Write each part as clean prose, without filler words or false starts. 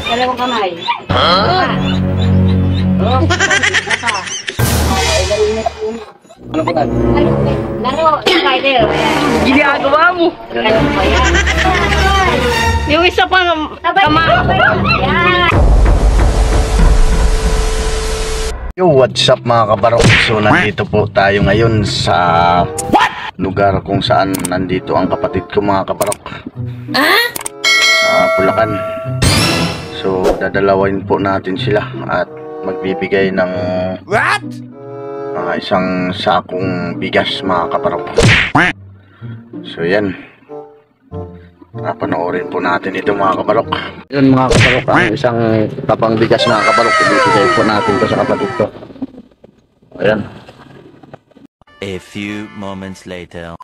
Dalawang kamay. Ano po tayo? Laro, spider. Ginagawa mo. Yung isa pa kama. Yo, what's up mga kabarok? So nandito po tayo ngayon sa lugar kung saan nandito ang kapatid ko mga kabarok. Sa Bulacan. So dadalawin po natin sila at magbibigay ng isang sakong bigas mga kabarok. So yan, panoorin po natin ito mga kabarok. Yun mga kabarok, ang isang tapang bigas mga kabarok, ibibigay po natin ito sa kapatid ko. Ayan. A few moments later.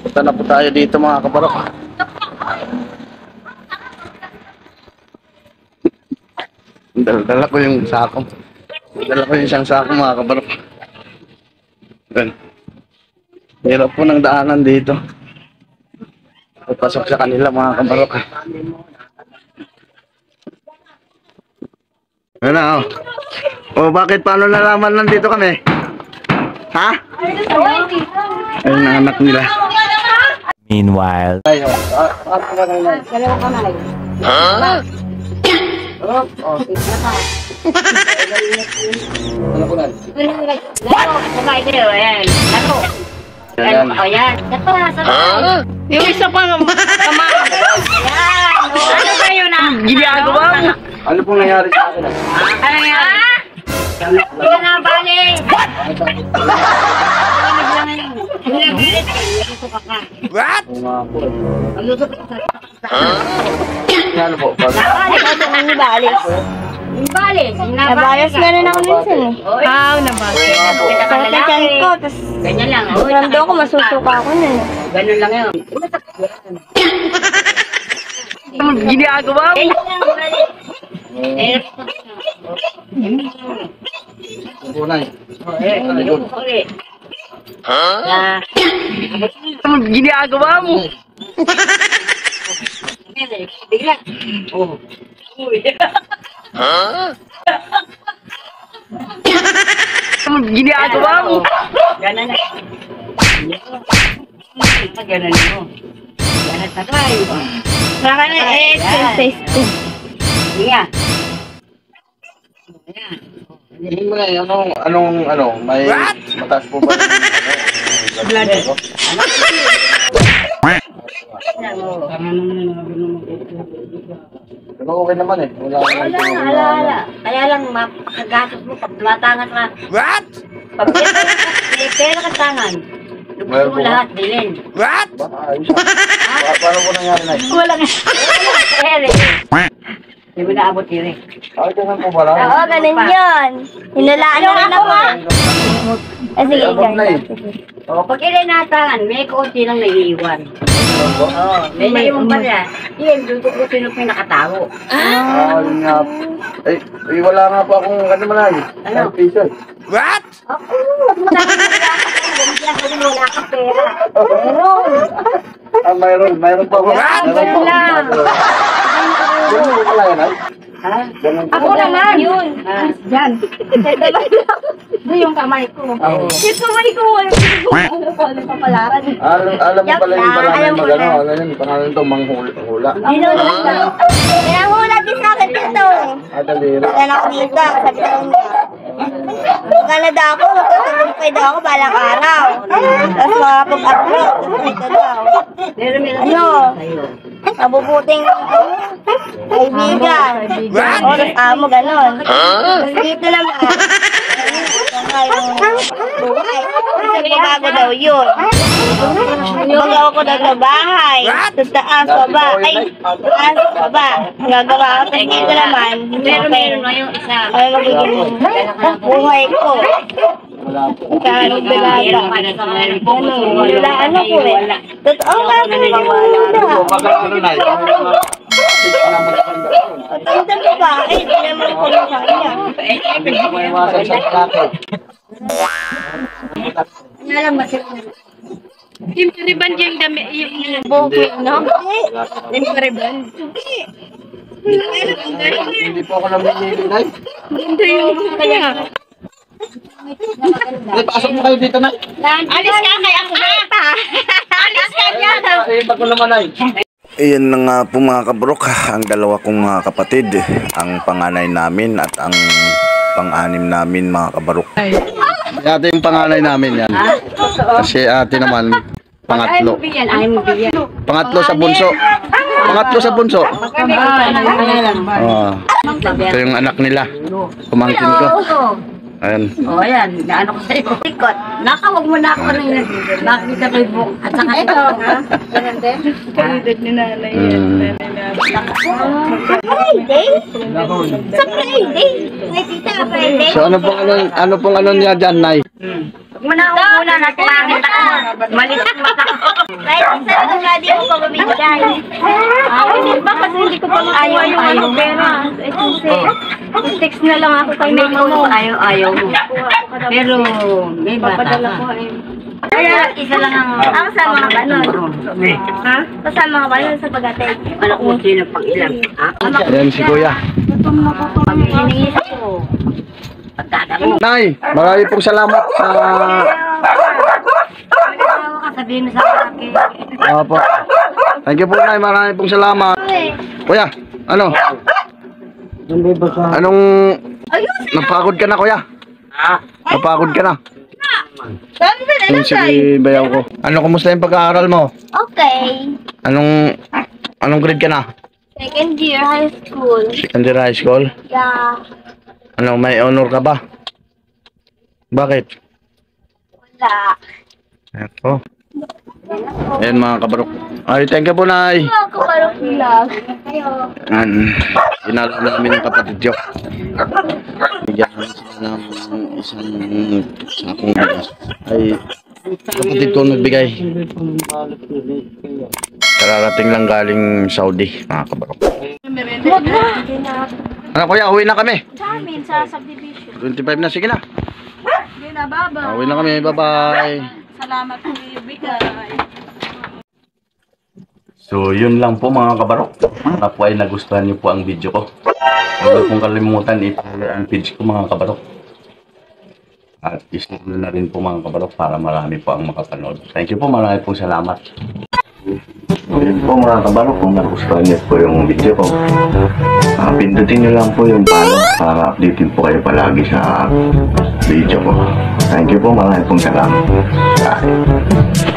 Punta na po tayo dito mga kabarok. Dala ko yung sako. Dala ko yung isang sako mga kabarok. Ayan. Hirap po ng daanan dito. Pasok sa kanila mga kabarok. Ano na bakit paano nalaman nandito kami? Ha? Ayun ang anak nila. Meanwhile. Dalawang kamay. Ano po nan? Laro, spider. Ayan. Laro. Ayan. O yan. Yung isa pa kama. Yan. Ano ba yun ah? Ginagawa mo. Ano pong nangyari sa akin? Ano yan? Hindi ka na balik. What? Ano po? Nabalik ako ng nabalik. Nabalik. Nabayas na rin ako minsan eh. Nabasa. Sa tiyan ko, tapos Ganyan lang. ramdo ko, masusuka ako nun eh. Ganun lang yun. Ginagawa mo. Bunay. Ginagawa mo. Bigla. Ginagawa mo. Ganun na. Ganun mo. Ganun na tayo. Saka na exercise ko. Iya. Hindi mo na may mataas po ba? Blood. Pero okay naman eh. Wala. Kaya lang makagatos mo pag tumatangan ka. What? Pag pera ka tangan. Lubos mo lahat, bilhin. What? Ayos. Paano po nangyari na? Wala nga. Pera eh. Hindi mo naabot yun eh. Ay, ganun po ba lang? Oo, ganun yun. Hinulaan nyo rin ako. Sige, Abot na eh. Pag ilinatangan, may konti lang naiiwan. May naiiwan pa rin. Yan, doon ko sino pa nakatago. Yun nga. Wala nga po akong malay. Ano? Piso. What? Ako, wala ka pera. Mayroon pa ako. Ganun lang. Ganun po pala yan ay? Ha? Ako naman. Yun. Yan. Hindi yung kamay ko. Oo. Yung kamay ko, walang papalaran. Alam mo pala yung pala Alam mo magano, na. ano yun, pangalan ito, manghula. Pinahula din sa akin dito eh. Dalira. Kaya ako dito, sabi lang niya. Magkanada ako, magkatagumpay daw ako balang araw. Tapos makapag-upload, tapos ito daw. Ano? Mabubuting kaibigan. O, tapos amo, ganon. Tapos dito naman, buhay. Kasi bago daw yun. Magawa ko daw sa bahay. Sa taas, baba. Ay, taas, baba. Gagawa ko. Tapos dito naman, Meron na yung isa. ay magiging buhay ko. Kano dalaga. Wala ano ko eh. Totoo nga ako Ano magkano na yun? Tanda ko ba? Eh, hindi naman ko na kanya. May iwasan sa plato. Alam mo sila. Timper band yung dami yung buhok, no? Timper band. Hindi po ako namimili, Nay. Nay, pasok mo kayo dito, Nay. Alis ka kay ako pa. Alis ka dyan. Eh, bago naman, Nay. Iyan na nga po mga kabrok, ang dalawa kong kapatid, ang panganay namin at ang pang-anim namin mga kabarok. Ate yung panganay namin yan. Kasi ate naman, pangatlo. Pangatlo sa bunso. Pangatlo sa bunso. Ito yung anak nila. Pumangkin ko. Ayan. O, ayan. Naano ko sa'yo. Tikot. Nakawag mo na ako ng nakikita ko yung buhok. At saka ito. Ganun din. Kalidad ni nanay yan. Friday? Sa Friday? May tita, Friday? So ano pong ano niya dyan, Nay? Muna na pangit ako. Maliit mata ko. Kahit isa lang nga di mo pa mamigay. Hindi ba kasi hindi ko pa makuha yung ano pera. Text na lang ako kay mama mo. Ayaw mo. Pero may bata ka. Kaya isa lang ang kasama ka ba nun? Ha? Kasama ka ba nun sa pag-atay? Anak mo sino pang ilang. Ayan si Kuya. Pag hiningi ako. Pagdadamo. Nay, marami pong salamat sa... Sabihin mo sa akin. Opo. Thank you po, Nay. Marami pong salamat. Kuya, ano? Anong... Napagod ka na, Kuya? Napagod ka na? Sabi na lang Sige, bayaw ko. Ano, kumusta yung pag-aaral mo? Okay. Anong grade ka na? Second year high school. Secondary high school? Yeah. Ano, may honor ka ba? Bakit? Wala. Ito. Ayan mga kabarok. Ay, thank you po, Nay. Kaparok vlog. Kayo. Inalo namin yung kapatid ko. Bigyan namin sila ng isang sakong bigas. Ay, kapatid ko nagbigay. Kararating lang galing Saudi, mga kabarok. Ano kuya, uwi na kami. Sa amin, sa subdivision. 25 na, sige na. Hindi na, baba. Uwi na kami, bye-bye. Salamat po ibigay. So, yun lang po mga kabarok. Sana po ay nagustuhan niyo po ang video ko. Huwag pong kalimutan i-follow ang page ko mga kabarok. At i-share na rin po mga kabarok para marami po ang makapanood. Thank you po, marami pong salamat. So, yun po mga kabarok, kung nagustuhan niyo po yung video ko, pindutin niyo lang po yung follow para updated po kayo palagi sa video ko. Thank you po, marami pong salamat. Bye.